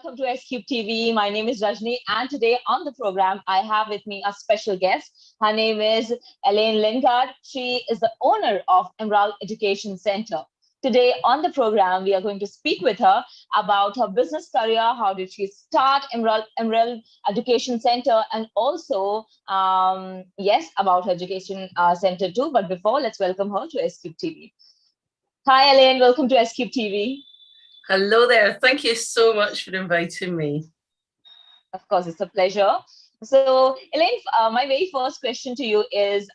welcome to S Cube TV. My name is Rajni, and today on the program, I have with me a special guest. Her name is Elaine Lingard. She is the owner of Emerald Education Center. Today on the program, we are going to speak with her about her business career. How did she start Emerald Education Center, and also, yes, about her education center too. But before, let's welcome her to S Cube TV. Hi, Elaine. Welcome to S Cube TV. Hello there. Thank you so much for inviting me. Of course, it's a pleasure. So, Elaine, my very first question to you is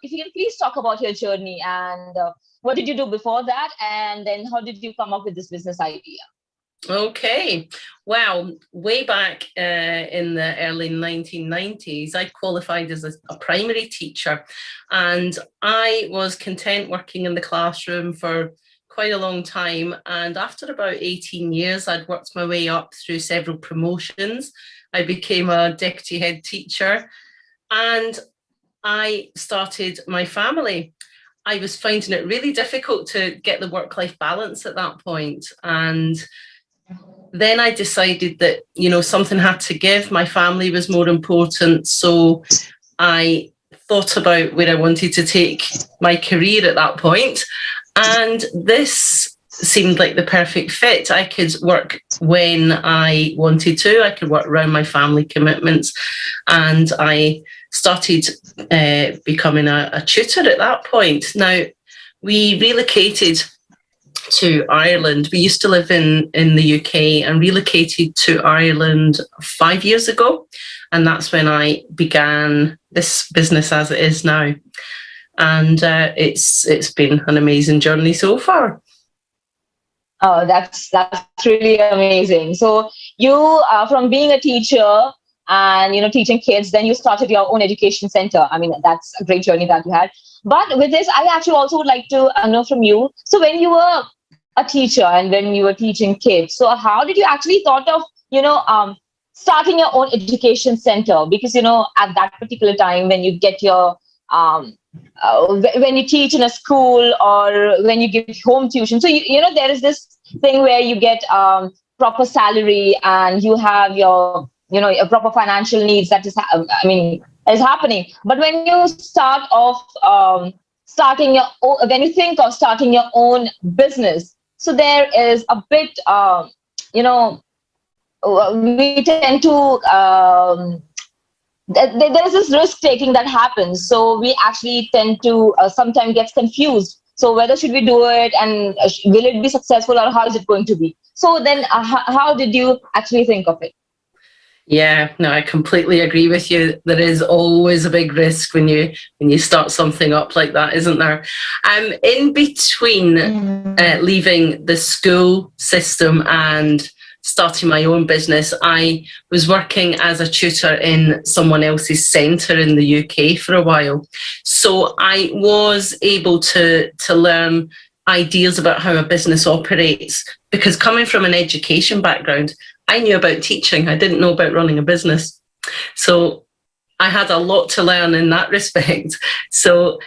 if you can please talk about your journey and what did you do before that? And then how did you come up with this business idea? Okay. Well, way back in the early 1990s, I qualified as a primary teacher, and I was content working in the classroom for quite a long time. And after about 18 years, I'd worked my way up through several promotions. I became a deputy head teacher and I started my family. I was finding it really difficult to get the work-life balance at that point. And then I decided that, something had to give. My family was more important. So I thought about where I wanted to take my career at that point. And this seemed like the perfect fit. I could work when I wanted to. I could work around my family commitments. And I started becoming a tutor at that point. Now, we relocated to Ireland. We used to live in the UK and relocated to Ireland 5 years ago. And that's when I began this business as it is now. And it's been an amazing journey so far. Oh, that's really amazing. So you, from being a teacher and teaching kids, then you started your own education center. I mean, that's a great journey that you had. But with this, I actually also would like to know from you. So when you were a teacher and when you were teaching kids, so how did you actually thought of starting your own education center? Because at that particular time when you get your when you teach in a school or when you give home tuition, so there is this thing where you get proper salary and you have your your proper financial needs that is is happening. But when you start off when you think of starting your own business, so there is a bit we tend to there's this risk taking that happens. So we actually tend to sometimes get confused. So whether should we do it and will it be successful or how is it going to be? So then how did you actually think of it? Yeah, no, I completely agree with you. There is always a big risk when you start something up like that, isn't there? In between leaving the school system and starting my own business, I was working as a tutor in someone else's centre in the UK for a while. So I was able to learn ideas about how a business operates, because coming from an education background, I knew about teaching. I didn't know about running a business. So I had a lot to learn in that respect. So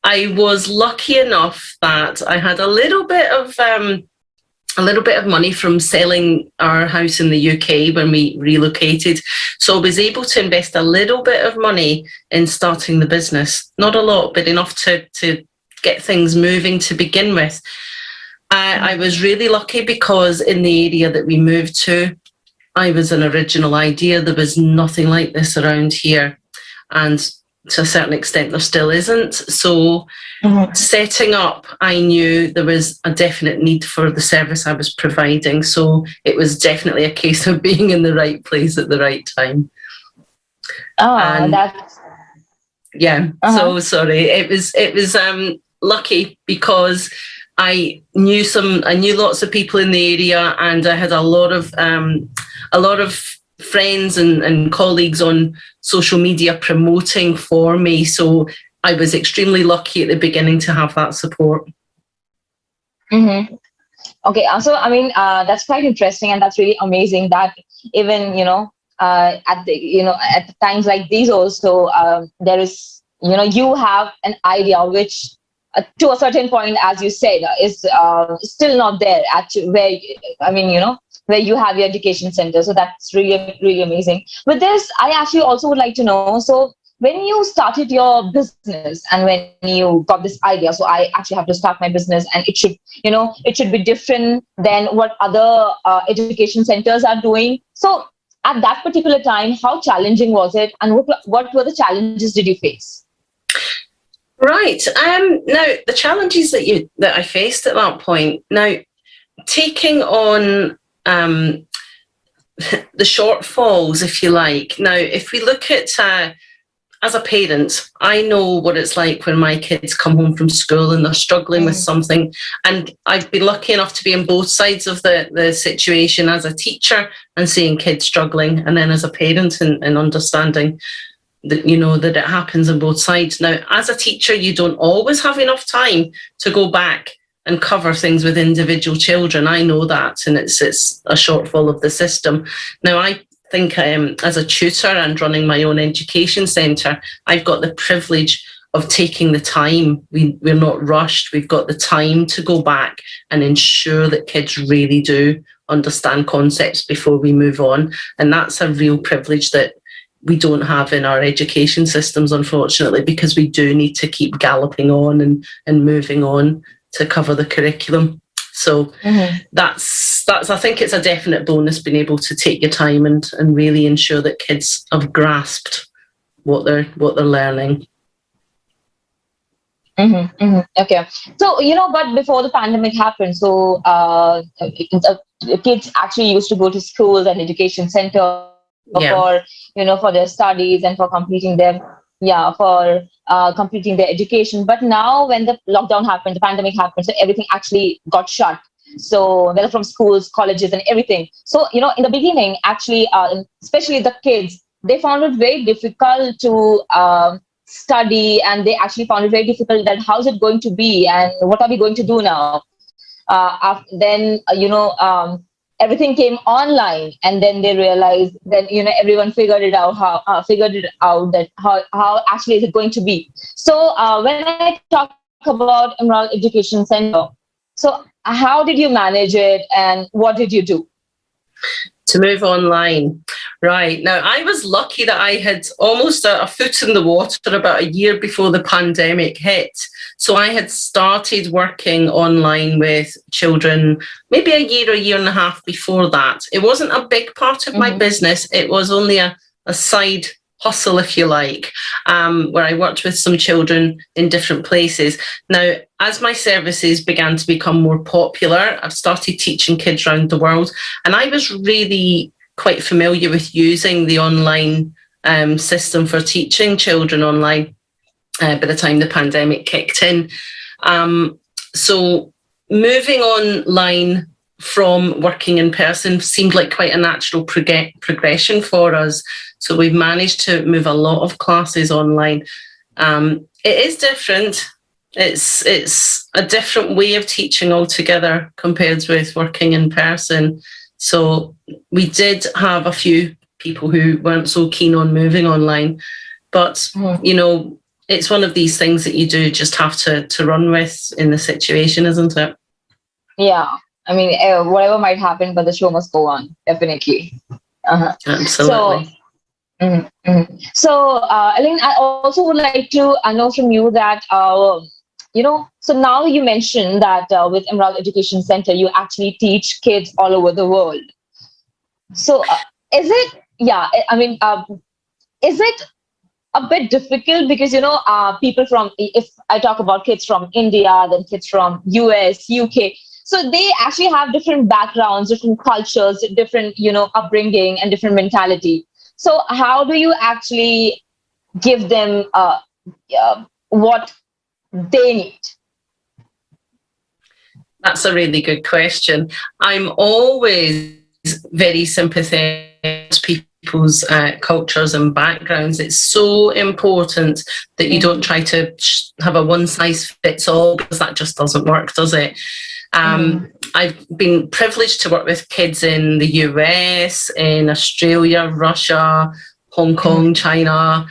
I was lucky enough that I had a little bit of money from selling our house in the UK when we relocated. So I was able to invest a little bit of money in starting the business. Not a lot, but enough to get things moving to begin with. I was really lucky because in the area that we moved to, I was an original idea. There was nothing like this around here. And to a certain extent, there still isn't. So setting up, I knew there was a definite need for the service I was providing. So it was definitely a case of being in the right place at the right time. That's... Yeah. So sorry. It was lucky because I knew lots of people in the area, and I had a lot of friends and colleagues on social media promoting for me. So I was extremely lucky at the beginning to have that support. Mm-hmm. Okay, so that's quite interesting, and that's really amazing that even at times like these also there is you have an idea which to a certain point, as you said, is still not there. Actually, where where you have your education center. So that's really, really amazing. With this, I actually also would like to know, so when you started your business and when you got this idea, so I actually have to start my business and it should be different than what other education centers are doing. So at that particular time, how challenging was it, and what were the challenges did you face? Right. Now the challenges that I faced at that point. Now, taking on the shortfalls, if you like. Now, if we look at as a parent, I know what it's like when my kids come home from school and they're struggling with something. And I've been lucky enough to be on both sides of the situation, as a teacher and seeing kids struggling, and then as a parent and understanding that, that it happens on both sides. Now, as a teacher, you don't always have enough time to go back and cover things with individual children. I know that, and it's a shortfall of the system. Now, I think as a tutor and running my own education centre, I've got the privilege of taking the time. We're not rushed. We've got the time to go back and ensure that kids really do understand concepts before we move on. And that's a real privilege that we don't have in our education systems, unfortunately, because we do need to keep galloping on and moving on to cover the curriculum. So that's I think it's a definite bonus, being able to take your time and really ensure that kids have grasped what they're learning. Okay. So, but before the pandemic happened, so kids actually used to go to schools and education center for their studies and for completing their education. But now when the lockdown happened, the pandemic happened, so everything actually got shut. So whether from schools, colleges and everything. So, in the beginning, actually, especially the kids, they found it very difficult to study, and they actually found it very difficult that how's it going to be and what are we going to do now? Then, everything came online, and then they realized that everyone figured it out how actually is it going to be. So when I talk about Emerald Education Center, so how did you manage it and what did you do to move online? Right. Now, I was lucky that I had almost a foot in the water about a year before the pandemic hit. So I had started working online with children maybe a year and a half before that. It wasn't a big part of my business. It was only a side hustle, if you like, where I worked with some children in different places. Now, as my services began to become more popular, I've started teaching kids around the world, and I was really quite familiar with using the online system for teaching children online by the time the pandemic kicked in. So moving online from working in person seemed like quite a natural progression for us. So we've managed to move a lot of classes online. It is different. It's a different way of teaching altogether compared with working in person. So we did have a few people who weren't so keen on moving online, but it's one of these things that you do just have to run with in the situation, isn't it? Yeah. I mean, whatever might happen, but the show must go on, definitely. Absolutely. So, Elaine, I also would like to know from you that, so now you mentioned that with Emerald Education Center, you actually teach kids all over the world. So is it a bit difficult? Because, people from, if I talk about kids from India, then kids from US, UK, so they actually have different backgrounds, different cultures, different, upbringing and different mentality. So how do you actually give them what they need? That's a really good question. I'm always very sympathetic to people's cultures and backgrounds. It's so important that you don't try to have a one-size-fits-all, because that just doesn't work, does it? I've been privileged to work with kids in the US, in Australia, Russia, Hong Kong, China,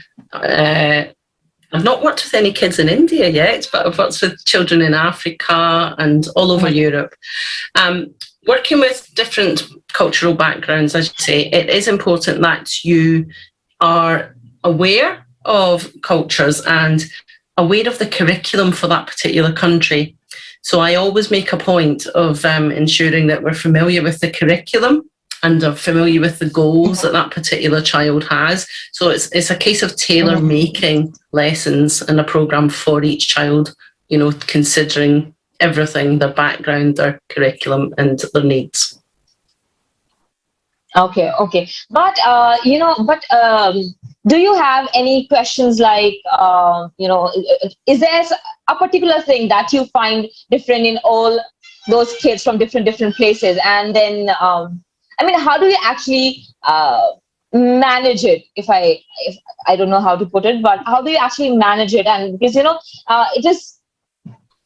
I've not worked with any kids in India yet, but I've worked with children in Africa and all over Europe. Working with different cultural backgrounds, as you say, it is important that you are aware of cultures and aware of the curriculum for that particular country. So I always make a point of ensuring that we're familiar with the curriculum and are familiar with the goals that that particular child has. So it's a case of tailor-making lessons and a programme for each child, you know, considering everything, their background, their curriculum and their needs. Okay. But, do you have any questions like, is there a particular thing that you find different in all those kids from different places? And then, how do you actually manage it? If I don't know how to put it, but how do you actually manage it? And because, it is,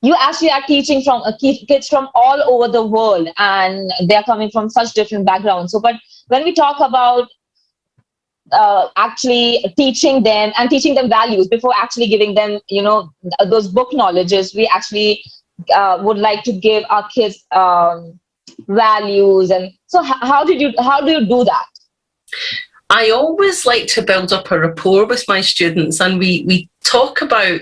you actually are teaching from kids from all over the world, and they're coming from such different backgrounds. So, but when we talk about actually teaching them values before actually giving them, those book knowledges, we actually would like to give our kids values. And so, how do you do that? I always like to build up a rapport with my students, and we talk about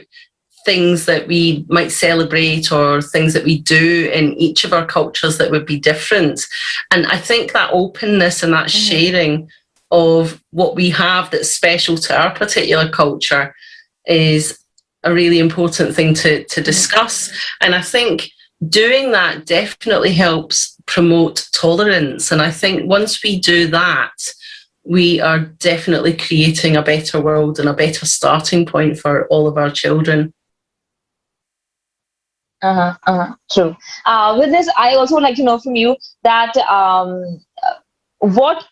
things that we might celebrate or things that we do in each of our cultures that would be different. And I think that openness and that sharing of what we have that's special to our particular culture is a really important thing to discuss. And I think doing that definitely helps promote tolerance. And I think once we do that, we are definitely creating a better world and a better starting point for all of our children. True. With this, I also would like to know from you that what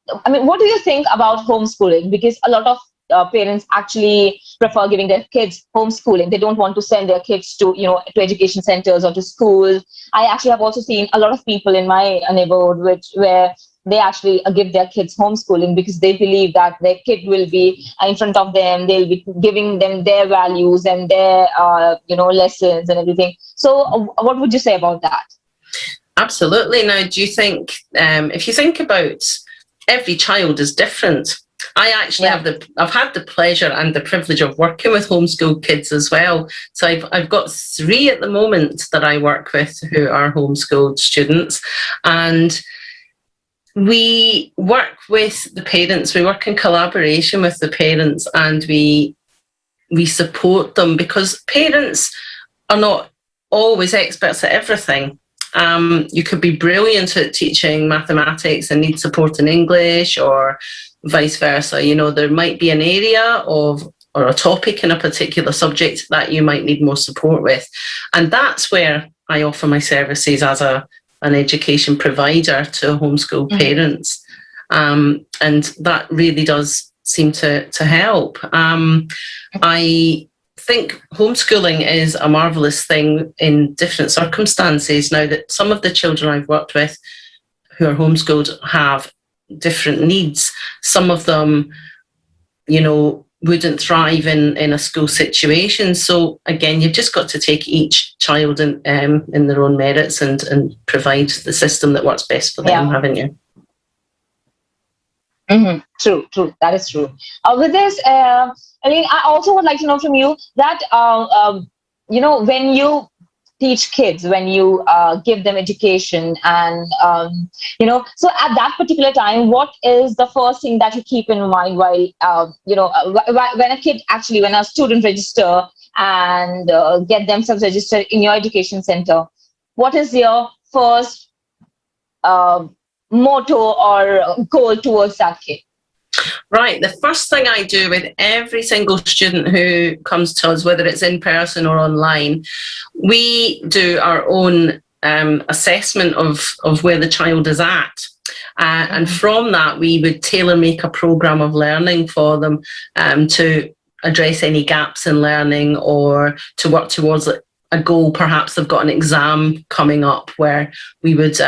do you think about homeschooling? Because a lot of parents actually prefer giving their kids homeschooling. They don't want to send their kids to education centers or to schools. I actually have also seen a lot of people in my neighborhood where they actually give their kids homeschooling because they believe that their kid will be in front of them. They'll be giving them their values and their, lessons and everything. So what would you say about that? Absolutely. Now, do you think, if you think about every child is different, I actually I've had the pleasure and the privilege of working with homeschool kids as well. So I've got 3 at the moment that I work with who are homeschooled students, and we work with the parents, we work in collaboration with the parents, and we support them because parents are not always experts at everything. You could be brilliant at teaching mathematics and need support in English, or vice versa. There might be an area or a topic in a particular subject that you might need more support with. And that's where I offer my services as an education provider to homeschool parents. And that really does seem to help. I think homeschooling is a marvellous thing in different circumstances. Now that some of the children I've worked with who are homeschooled have different needs. Some of them, wouldn't thrive in a school situation. So again, you've just got to take each child in their own merits and provide the system that works best for them, haven't you? True. That is true. With this, Elaine, I also would like to know from you that, when you teach kids, when you give them education and, so at that particular time, what is the first thing that you keep in mind while, when a student register and get themselves registered in your education center, what is your first motto or goal towards that kid? Right. The first thing I do with every single student who comes to us, whether it's in person or online, we do our own assessment of where the child is at. And from that, we would tailor make a programme of learning for them to address any gaps in learning or to work towards a goal. Perhaps they've got an exam coming up where we would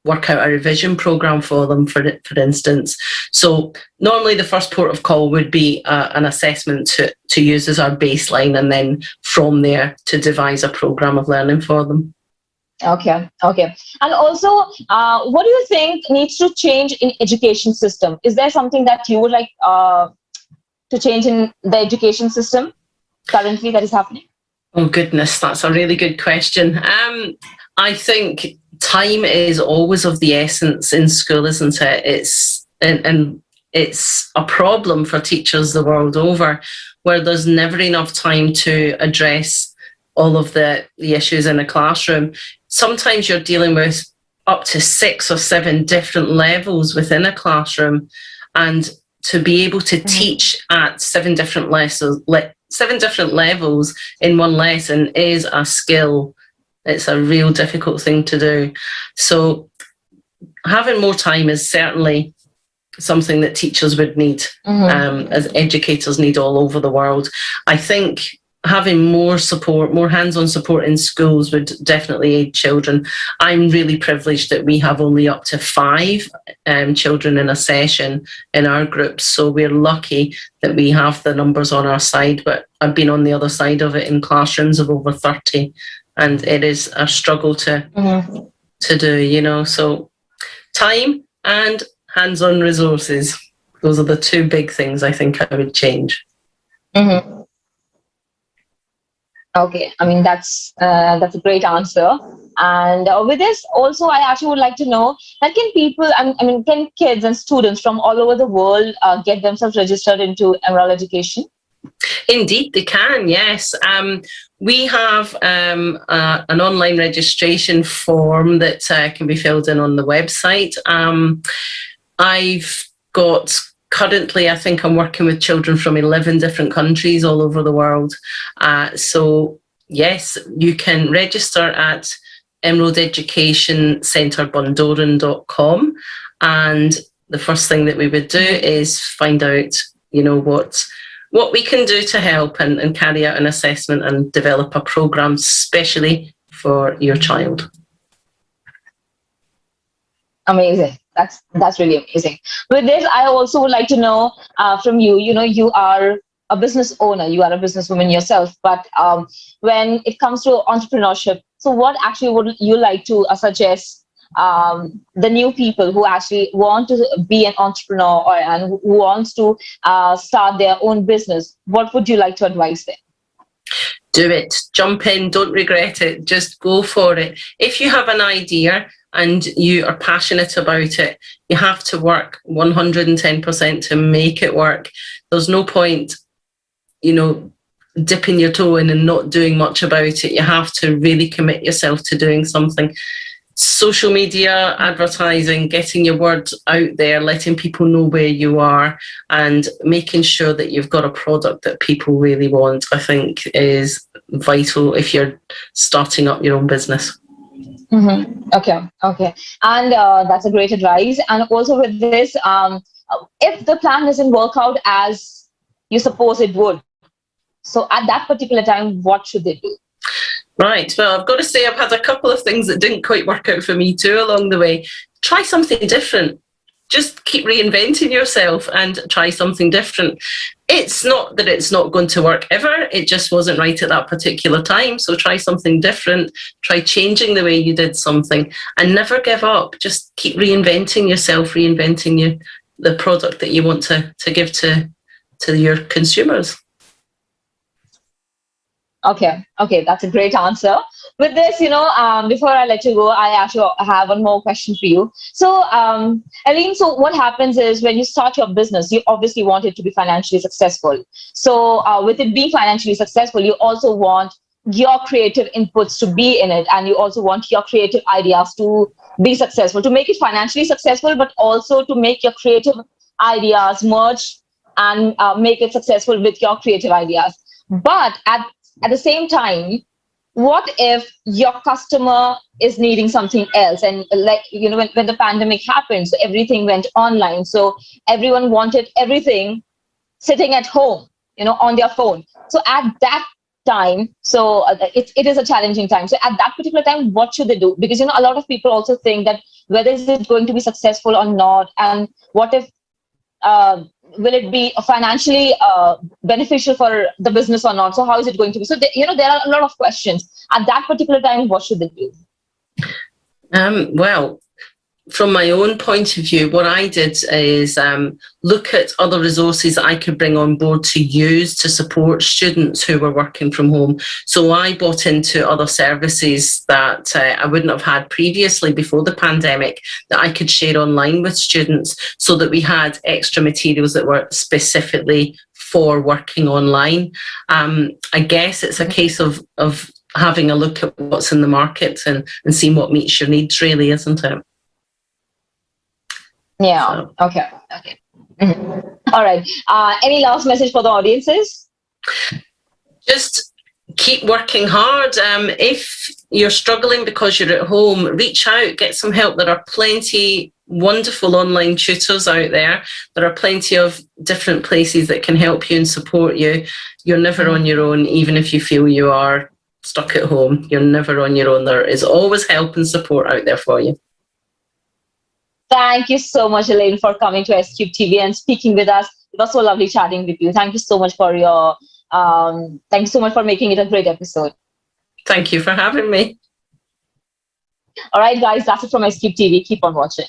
work out a revision program for them, for instance. So normally the first port of call would be an assessment to use as our baseline, and then from there to devise a program of learning for them. Okay. And also, what do you think needs to change in education system? Is there something that you would like to change in the education system currently that is happening? Oh goodness, that's a really good question. I think time is always of the essence in school, isn't it? It's a problem for teachers the world over, where there's never enough time to address all of the issues in a classroom. Sometimes you're dealing with up to 6 or 7 different levels within a classroom, and to be able to teach at 7 different levels in one lesson is a skill. It's a real difficult thing to do. So having more time is certainly something that teachers would need, as educators need all over the world. I think having more support, more hands-on support in schools would definitely aid children. I'm really privileged that we have only up to 5 children in a session in our groups. So we're lucky that we have the numbers on our side, but I've been on the other side of it in classrooms of over 30, and it is a struggle to do, so time and hands-on resources. Those are the 2 big things I think I would change. Okay, I mean, that's a great answer. And with this also, I actually would like to know that can kids and students from all over the world get themselves registered into Emerald Education? Indeed, they can, yes. We have an online registration form that can be filled in on the website. I've got currently, I think I'm working with children from 11 different countries all over the world. So yes, you can register at emeraldeducationcenterbundoran.com. And the first thing that we would do is find out, what we can do to help and carry out an assessment and develop a program specially for your child. Amazing. That's really amazing. With this, I also would like to know from you, you are a business owner, you are a businesswoman yourself, but when it comes to entrepreneurship, so what actually would you like to suggest the new people who actually want to be an entrepreneur and who wants to start their own business? What would you like to advise them? Do it. Jump in. Don't regret it. Just go for it. If you have an idea and you are passionate about it, you have to work 110% to make it work. There's no point, dipping your toe in and not doing much about it. You have to really commit yourself to doing something. Social media, advertising, getting your word out there, letting people know where you are, and making sure that you've got a product that people really want, I think is vital if you're starting up your own business. Okay. And that's a great advice. And also with this, if the plan doesn't work out as you suppose it would, so at that particular time, what should they do? Right. Well, I've got to say I've had a couple of things that didn't quite work out for me too along the way. Try something different. Just keep reinventing yourself and try something different. It's not that it's not going to work ever. It just wasn't right at that particular time. So try something different. Try changing the way you did something and never give up. Just keep reinventing yourself, the product that you want to give to your consumers. Okay, that's a great answer. With this, before I let you go, I actually have one more question for you. So, Elaine, so what happens is when you start your business, you obviously want it to be financially successful. So, with it being financially successful, you also want your creative inputs to be in it, and you also want your creative ideas to be successful, to make it financially successful, but also to make your creative ideas merge and make it successful with your creative ideas. But at the same time, what if your customer is needing something else? And when the pandemic happened, so everything went online. So everyone wanted everything sitting at home, on their phone. So at that time, so it is a challenging time. So at that particular time, what should they do? Because, a lot of people also think that whether is it going to be successful or not, and what if will it be financially beneficial for the business or not? So how is it going to be? So there are a lot of questions at that particular time. What should they do? Well, from my own point of view, what I did is look at other resources that I could bring on board to use to support students who were working from home. So I bought into other services that I wouldn't have had previously before the pandemic, that I could share online with students, so that we had extra materials that were specifically for working online. I guess it's a case of having a look at what's in the market and seeing what meets your needs, really, isn't it? Yeah. So. Okay. Mm-hmm. All right. Any last message for the audiences? Just keep working hard. If you're struggling because you're at home, reach out, get some help. There are plenty wonderful online tutors out there. There are plenty of different places that can help you and support you. You're never on your own, even if you feel you are stuck at home. You're never on your own. There is always help and support out there for you. Thank you so much, Elaine, for coming to SCube TV and speaking with us. It was so lovely chatting with you. Thank you so much for your, thank you so much for making it a great episode. Thank you for having me. All right, guys, that's it from SCube TV. Keep on watching.